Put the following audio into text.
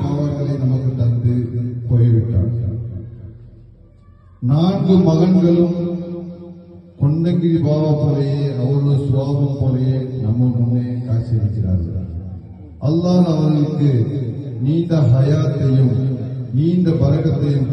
அவர்களை நமக்கு தந்து போய்விட்டார். 4 மகன்களும் கொண்டங்கிரி பாபா போலேயே அவருடைய சுவாபம் போலேயே நம்ம முன்னே காட்சியளிக்கிறார்கள். அல்லாஹ் அவர்களுக்கு நீண்ட ஹயாத்தையும் நீண்ட பரக்கத்தையும்